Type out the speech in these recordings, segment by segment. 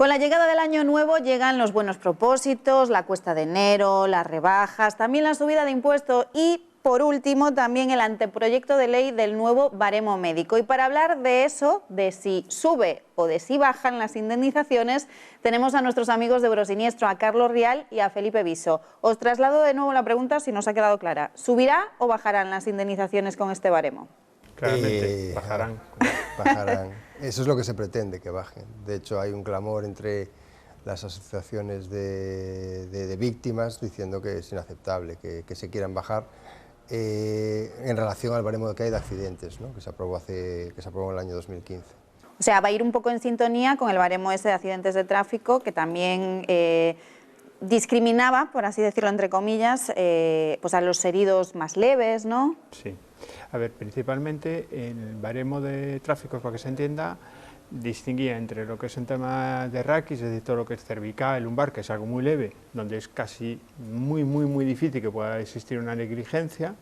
Con la llegada del año nuevo llegan los buenos propósitos, la cuesta de enero, las rebajas, también la subida de impuestos y, por último, también el anteproyecto de ley del nuevo baremo médico. Y para hablar de eso, de si sube o de si bajan las indemnizaciones, tenemos a nuestros amigos de Eurosiniestro, a Carlos Rial y a Felipe Viso. Os traslado de nuevo la pregunta si no os ha quedado clara. ¿Subirá o bajarán las indemnizaciones con este baremo? Claramente, bajarán. Bajarán. Eso es lo que se pretende, que bajen. De hecho, hay un clamor entre las asociaciones de víctimas diciendo que es inaceptable que se quieran bajar en relación al baremo que hay de accidentes, ¿no? que se aprobó en el año 2015. O sea, va a ir un poco en sintonía con el baremo ese de accidentes de tráfico, que también discriminaba, por así decirlo entre comillas, pues a los heridos más leves, ¿no? Sí. A ver, principalmente el baremo de tráfico, para que se entienda, distinguía entre lo que es un tema de raquis, es decir, todo lo que es cervical, lumbar, que es algo muy leve, donde es casi muy difícil que pueda existir una negligencia,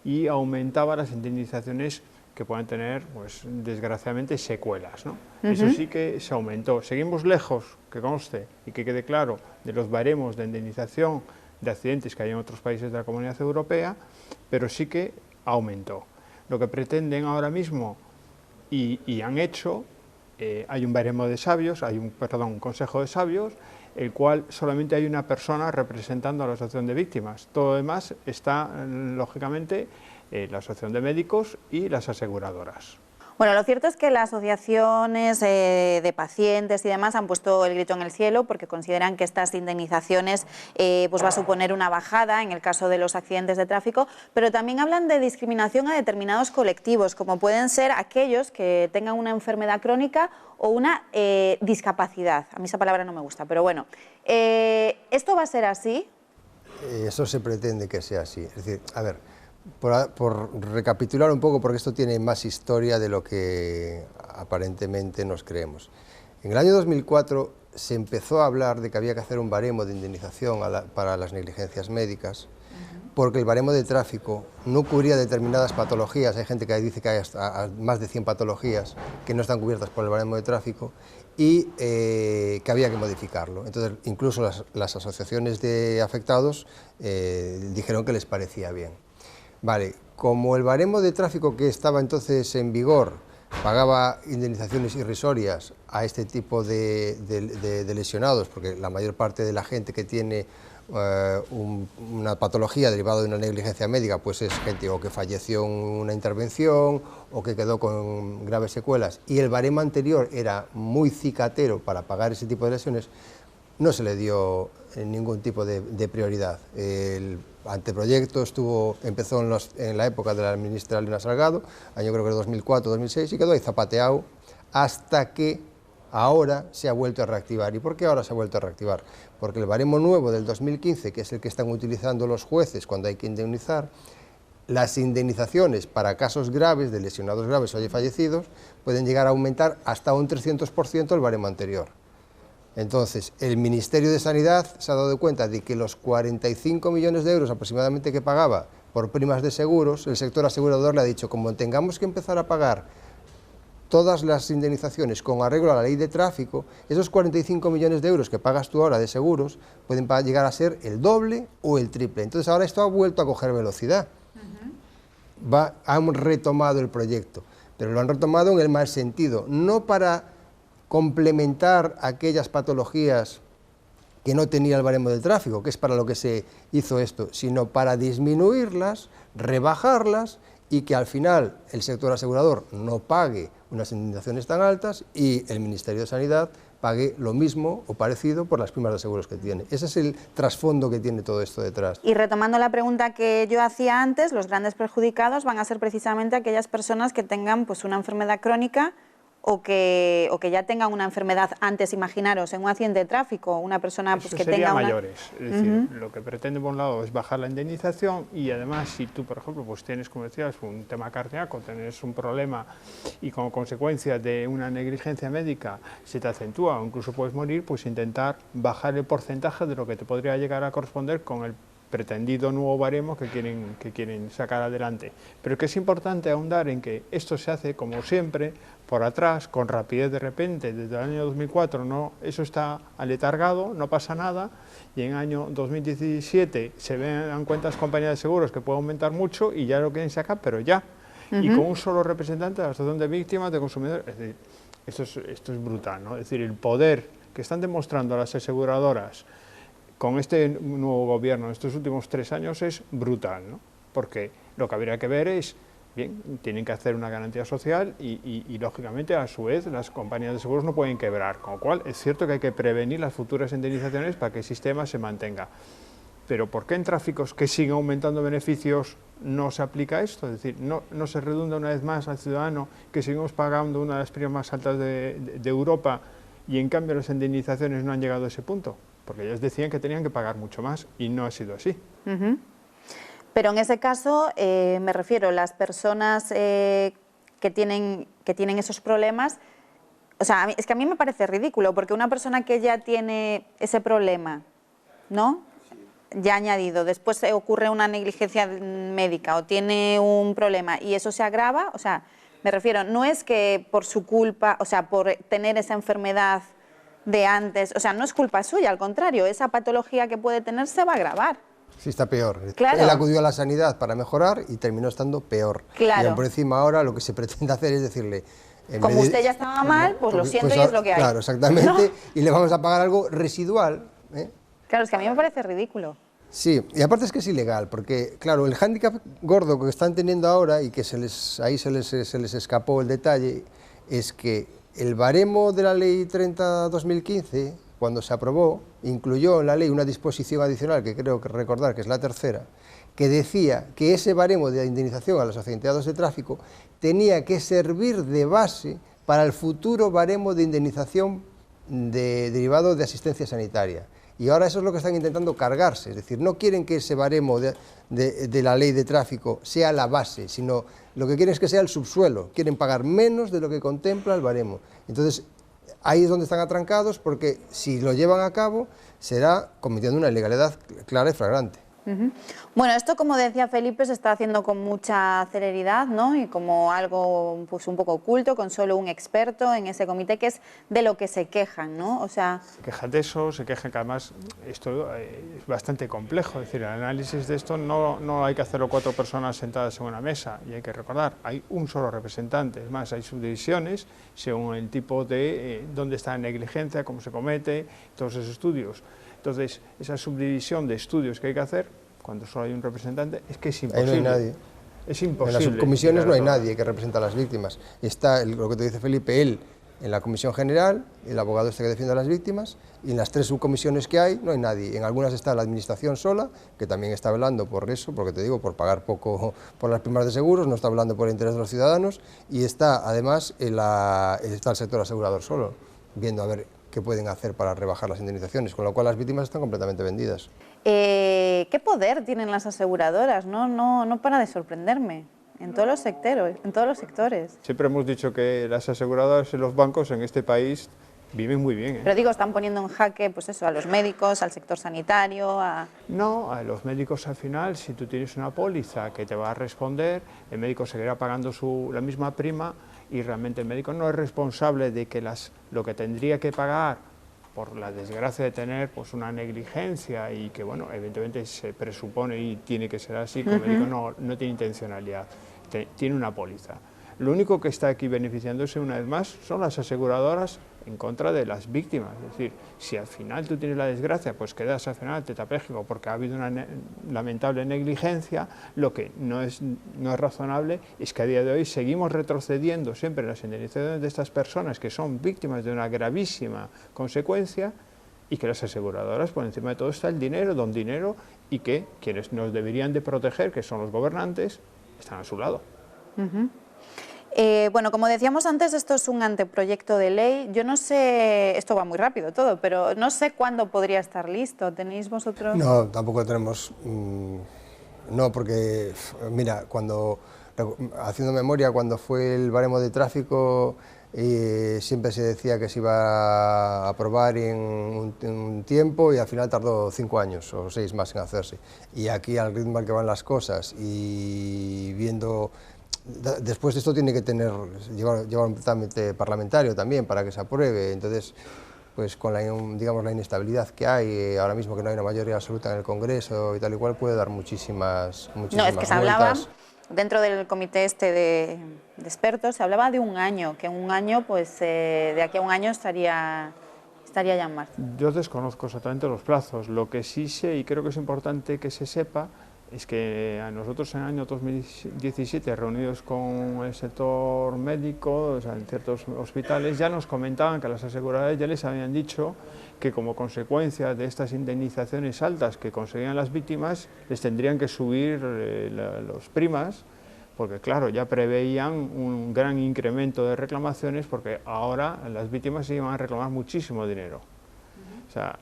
y aumentaba las indemnizaciones que puedan tener, pues desgraciadamente, secuelas, ¿no? Eso sí que se aumentó. Seguimos lejos, que conste, y que quede claro, de los baremos de indemnización de accidentes que hay en otros países de la Comunidad Europea, pero sí que aumentó. Lo que pretenden ahora mismo y han hecho, hay un baremo de sabios, un consejo de sabios, el cual solamente hay una persona representando a la asociación de víctimas. Todo lo demás está, lógicamente, la asociación de médicos y las aseguradoras. Bueno, lo cierto es que las asociaciones de pacientes y demás han puesto el grito en el cielo porque consideran que estas indemnizaciones pues va a suponer una bajada en el caso de los accidentes de tráfico, pero también hablan de discriminación a determinados colectivos, como pueden ser aquellos que tengan una enfermedad crónica o una discapacidad. A mí esa palabra no me gusta, pero bueno. ¿Esto va a ser así? Eso se pretende que sea así. Es decir, a ver, por recapitular un poco, porque esto tiene más historia de lo que aparentemente nos creemos. En el año 2004 se empezó a hablar de que había que hacer un baremo de indemnización para las negligencias médicas, porque el baremo de tráfico no cubría determinadas patologías. Hay gente que dice que hay hasta más de 100 patologías que no están cubiertas por el baremo de tráfico y que había que modificarlo. Entonces, incluso las asociaciones de afectados dijeron que les parecía bien. Vale, como el baremo de tráfico que estaba entonces en vigor pagaba indemnizaciones irrisorias a este tipo de lesionados, porque la mayor parte de la gente que tiene una patología derivada de una negligencia médica, pues es gente o que falleció en una intervención o que quedó con graves secuelas, y el baremo anterior era muy cicatero para pagar ese tipo de lesiones, no se le dio ningún tipo de prioridad. El anteproyecto empezó en la época de la ministra Elena Salgado, año creo que era 2004-2006, y quedó ahí zapateado hasta que ahora se ha vuelto a reactivar. ¿Y por qué ahora se ha vuelto a reactivar? Porque el baremo nuevo del 2015, que es el que están utilizando los jueces cuando hay que indemnizar, las indemnizaciones para casos graves, de lesionados graves o de fallecidos, pueden llegar a aumentar hasta un 300% el baremo anterior. Entonces, el Ministerio de Sanidad se ha dado cuenta de que los 45 millones de euros aproximadamente que pagaba por primas de seguros, el sector asegurador le ha dicho, como tengamos que empezar a pagar todas las indemnizaciones con arreglo a la ley de tráfico, esos 45 millones de euros que pagas tú ahora de seguros pueden llegar a ser el doble o el triple. Entonces, ahora esto ha vuelto a coger velocidad. Han retomado el proyecto, pero lo han retomado en el mal sentido, no para complementar aquellas patologías que no tenía el baremo del tráfico, que es para lo que se hizo esto, sino para disminuirlas, rebajarlas y que al final el sector asegurador no pague unas indemnizaciones tan altas y el Ministerio de Sanidad pague lo mismo o parecido por las primas de seguros que tiene. Ese es el trasfondo que tiene todo esto detrás. Y retomando la pregunta que yo hacía antes, los grandes perjudicados van a ser precisamente aquellas personas que tengan pues una enfermedad crónica o que ya tengan una enfermedad antes, imaginaros, en un accidente de tráfico, una persona pues, que tenga mayores, es decir, lo que pretende por un lado es bajar la indemnización y además si tú, por ejemplo, pues tienes, como decías, un tema cardíaco, tienes un problema y como consecuencia de una negligencia médica se te acentúa o incluso puedes morir, pues intentar bajar el porcentaje de lo que te podría llegar a corresponder con el pretendido nuevo baremo que quieren sacar adelante. Pero que es importante ahondar en que esto se hace, como siempre, por atrás, con rapidez de repente. Desde el año 2004 eso está aletargado, no pasa nada, y en el año 2017 se dan cuenta las compañías de seguros que puede aumentar mucho y ya lo quieren sacar, pero ya. Y con un solo representante de la Asociación de Víctimas de Consumidores. Es decir, esto es brutal, ¿no? Es decir, el poder que están demostrando las aseguradoras con este nuevo gobierno en estos últimos 3 años es brutal, ¿no? Porque lo que habría que ver es, bien, tienen que hacer una garantía social y lógicamente, a su vez, las compañías de seguros no pueden quebrar, con lo cual es cierto que hay que prevenir las futuras indemnizaciones para que el sistema se mantenga. Pero ¿por qué en tráficos que siguen aumentando beneficios no se aplica esto? Es decir, no se redunda una vez más al ciudadano que seguimos pagando una de las primas más altas de Europa y en cambio las indemnizaciones no han llegado a ese punto, porque ellos decían que tenían que pagar mucho más y no ha sido así. Pero en ese caso, me refiero, las personas que tienen esos problemas, o sea, es que a mí me parece ridículo, porque una persona que ya tiene ese problema, ¿no?, ya añadido, después ocurre una negligencia médica o tiene un problema y eso se agrava, o sea, me refiero, no es que por su culpa, o sea, por tener esa enfermedad de antes, o sea, no es culpa suya, al contrario, esa patología que puede tener se va a agravar. Sí, está peor. Claro. Él acudió a la sanidad para mejorar y terminó estando peor. Claro. Y por encima ahora lo que se pretende hacer es decirle... Como usted ya estaba mal, pues lo siento y es lo que hay. Claro, exactamente, ¿no? Y le vamos a pagar algo residual. Claro, es que a mí me parece ridículo. Sí, y aparte es que es ilegal, porque claro, el hándicap gordo que están teniendo ahora y que ahí se les escapó el detalle, es que el baremo de la Ley 30/2015, cuando se aprobó, incluyó en la ley una disposición adicional, que creo que recordar que es la tercera, que decía que ese baremo de indemnización a los accidentados de tráfico tenía que servir de base para el futuro baremo de indemnización derivado de asistencia sanitaria. Y ahora eso es lo que están intentando cargarse, es decir, no quieren que ese baremo de la ley de tráfico sea la base, sino lo que quieren es que sea el subsuelo, quieren pagar menos de lo que contempla el baremo. Entonces, ahí es donde están atrancados, porque si lo llevan a cabo, será cometiendo una ilegalidad clara y flagrante. Bueno, esto, como decía Felipe, se está haciendo con mucha celeridad, ¿no? Y como algo pues un poco oculto, con solo un experto en ese comité, que es de lo que se quejan, ¿no? O sea... Se quejan de eso, se quejan que además esto es bastante complejo, es decir, el análisis de esto no hay que hacerlo 4 personas sentadas en una mesa, y hay que recordar, hay un solo representante, es más, hay subdivisiones según el tipo de dónde está la negligencia, cómo se comete, todos esos estudios. Entonces, esa subdivisión de estudios que hay que hacer, cuando solo hay un representante, es que es imposible. Ahí no hay nadie. Es imposible. En las subcomisiones no hay nadie que represente a las víctimas. Está lo que te dice Felipe, él en la comisión general, el abogado este que defiende a las víctimas, y en las 3 subcomisiones que hay no hay nadie. En algunas está la administración sola, que también está velando por eso, porque te digo, por pagar poco por las primas de seguros, no está velando por el interés de los ciudadanos, y está además está el sector asegurador solo, viendo a ver qué pueden hacer para rebajar las indemnizaciones, con lo cual las víctimas están completamente vendidas. ¿Qué poder tienen las aseguradoras? No para de sorprenderme. En todos los sectores. Siempre hemos dicho que las aseguradoras y los bancos en este país viven muy bien. Pero digo, están poniendo en jaque pues eso, a los médicos, al sector sanitario, No, a los médicos al final, si tú tienes una póliza que te va a responder, el médico seguirá pagando la misma prima y realmente el médico no es responsable de que lo que tendría que pagar por la desgracia de tener pues una negligencia y que, bueno, evidentemente se presupone y tiene que ser así, que el médico no tiene intencionalidad, tiene una póliza. Lo único que está aquí beneficiándose una vez más son las aseguradoras en contra de las víctimas. Es decir, si al final tú tienes la desgracia, pues quedas al final tetrapléjico porque ha habido una lamentable negligencia, lo que no es razonable es que a día de hoy seguimos retrocediendo siempre en las indemnizaciones de estas personas que son víctimas de una gravísima consecuencia y que las aseguradoras, por encima de todo está el dinero, don dinero, y que quienes nos deberían de proteger, que son los gobernantes, están a su lado. Bueno, como decíamos antes, esto es un anteproyecto de ley. Yo no sé, esto va muy rápido todo, pero no sé cuándo podría estar listo. ¿Tenéis vosotros...? No, tampoco lo tenemos. No, porque, mira, haciendo memoria, cuando fue el baremo de tráfico siempre se decía que se iba a aprobar en un tiempo y al final tardó 5 años o 6 más en hacerse. Y aquí, al ritmo al que van las cosas y viendo... Después esto tiene que llevar un trámite parlamentario también para que se apruebe, entonces pues con digamos, la inestabilidad que hay ahora mismo, que no hay una mayoría absoluta en el Congreso y tal y cual, puede dar muchísimas No, es que se hablaba, dentro del comité de expertos, se hablaba de un año, que en un año, pues de aquí a un año estaría ya en marcha. Yo desconozco exactamente los plazos, lo que sí sé y creo que es importante que se sepa es que a nosotros en el año 2017, reunidos con el sector médico, o sea, en ciertos hospitales, ya nos comentaban que las aseguradoras ya les habían dicho que como consecuencia de estas indemnizaciones altas que conseguían las víctimas, les tendrían que subir las primas, porque claro, ya preveían un gran incremento de reclamaciones, porque ahora las víctimas se iban a reclamar muchísimo dinero. O sea,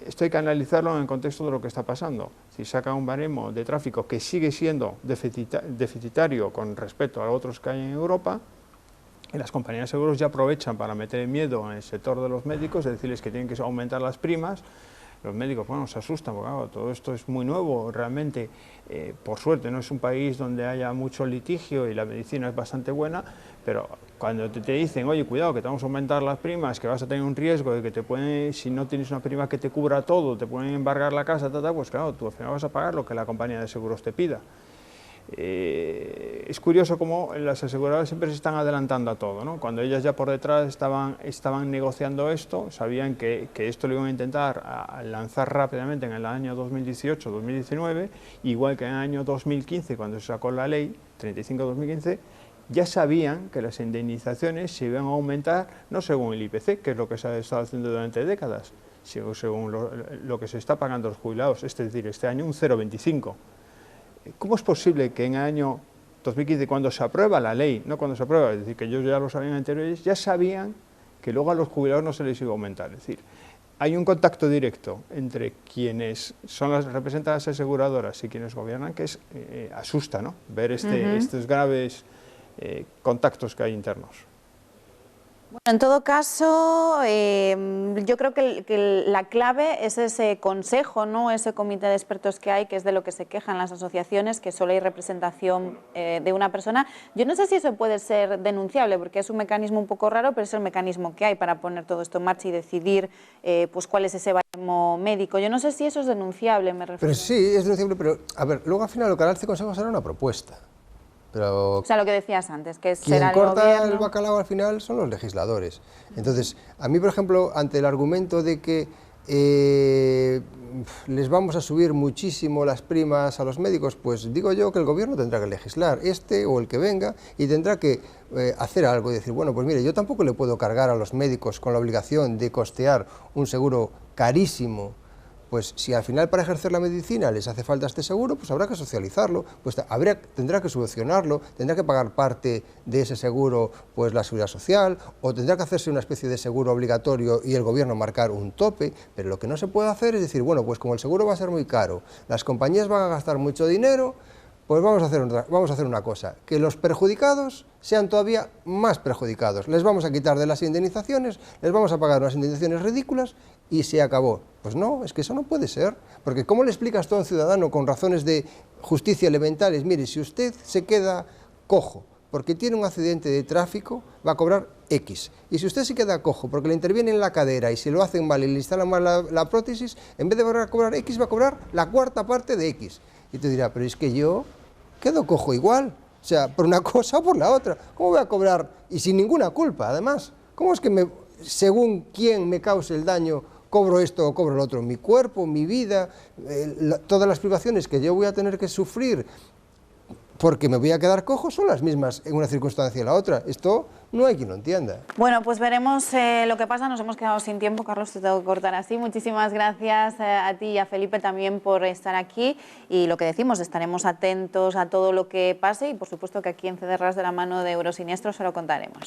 esto hay que analizarlo en el contexto de lo que está pasando. Si saca un baremo de tráfico que sigue siendo deficitario con respecto a otros que hay en Europa, y las compañías de seguros ya aprovechan para meter miedo en el sector de los médicos, es decirles que tienen que aumentar las primas. Los médicos, bueno, se asustan, porque claro, todo esto es muy nuevo, realmente, por suerte, no es un país donde haya mucho litigio y la medicina es bastante buena, pero cuando te dicen, oye, cuidado, que te vamos a aumentar las primas, que vas a tener un riesgo de que te pueden, si no tienes una prima que te cubra todo, te pueden embargar la casa, pues claro, tú al final vas a pagar lo que la compañía de seguros te pida. Es curioso cómo las aseguradoras siempre se están adelantando a todo, ¿no? Cuando ellas ya por detrás estaban negociando esto, sabían que esto lo iban a intentar lanzar rápidamente en el año 2018-2019, igual que en el año 2015, cuando se sacó la ley 35-2015, ya sabían que las indemnizaciones se iban a aumentar no según el IPC, que es lo que se ha estado haciendo durante décadas, sino según lo que se está pagando a los jubilados, es decir, este año un 0,25. ¿Cómo es posible que en el año 2015, cuando se aprueba la ley, no cuando se aprueba, es decir, que ellos ya lo sabían anteriores, ya sabían que luego a los jubilados no se les iba a aumentar? Es decir, hay un contacto directo entre quienes representan las aseguradoras y quienes gobiernan que asusta, ¿no? Ver estos graves contactos que hay internos. Bueno, en todo caso, yo creo que la clave es ese consejo, ¿no? Ese comité de expertos que hay, que es de lo que se quejan las asociaciones, que solo hay representación de una persona. Yo no sé si eso puede ser denunciable, porque es un mecanismo un poco raro, pero es el mecanismo que hay para poner todo esto en marcha y decidir pues cuál es ese baremo médico. Yo no sé si eso es denunciable, me refiero. Pero sí, es denunciable, pero a ver, luego al final lo que hará este consejo será una propuesta. Pero o sea, lo que decías antes, que quien será el corta gobierno. el bacalao al final son los legisladores. Entonces, a mí, por ejemplo, ante el argumento de que les vamos a subir muchísimo las primas a los médicos, pues digo yo que el gobierno tendrá que legislar, este o el que venga, y tendrá que hacer algo y decir, bueno, pues mire, yo tampoco le puedo cargar a los médicos con la obligación de costear un seguro carísimo. Pues si al final para ejercer la medicina les hace falta este seguro, pues habrá que socializarlo, pues tendrá que subvencionarlo, tendrá que pagar parte de ese seguro pues la seguridad social, o tendrá que hacerse una especie de seguro obligatorio y el gobierno marcar un tope, pero lo que no se puede hacer es decir, bueno, pues como el seguro va a ser muy caro, las compañías van a gastar mucho dinero, pues vamos a hacer una cosa, que los perjudicados sean todavía más perjudicados. Les vamos a quitar de las indemnizaciones, les vamos a pagar unas indemnizaciones ridículas y se acabó. Pues no, es que eso no puede ser, porque ¿cómo le explicas tú a un ciudadano con razones de justicia elementales? Mire, si usted se queda cojo porque tiene un accidente de tráfico, va a cobrar X. Y si usted se queda cojo porque le interviene en la cadera y se lo hacen mal y le instalan mal la prótesis, en vez de cobrar X, va a cobrar la cuarta parte de X. Y te dirá, pero es que yo quedo cojo igual, o sea, por una cosa o por la otra. ¿Cómo voy a cobrar? Y sin ninguna culpa, además. ¿Cómo es que según quién me cause el daño, cobro esto o cobro lo otro? Mi cuerpo, mi vida, todas las privaciones que yo voy a tener que sufrir porque me voy a quedar cojo son las mismas en una circunstancia y en la otra. Esto no hay quien lo entienda. Bueno, pues veremos lo que pasa. Nos hemos quedado sin tiempo, Carlos, te tengo que cortar así. Muchísimas gracias a ti y a Felipe también por estar aquí. Y lo que decimos, estaremos atentos a todo lo que pase y por supuesto que aquí en CDRAS de la mano de Eurosiniestro se lo contaremos.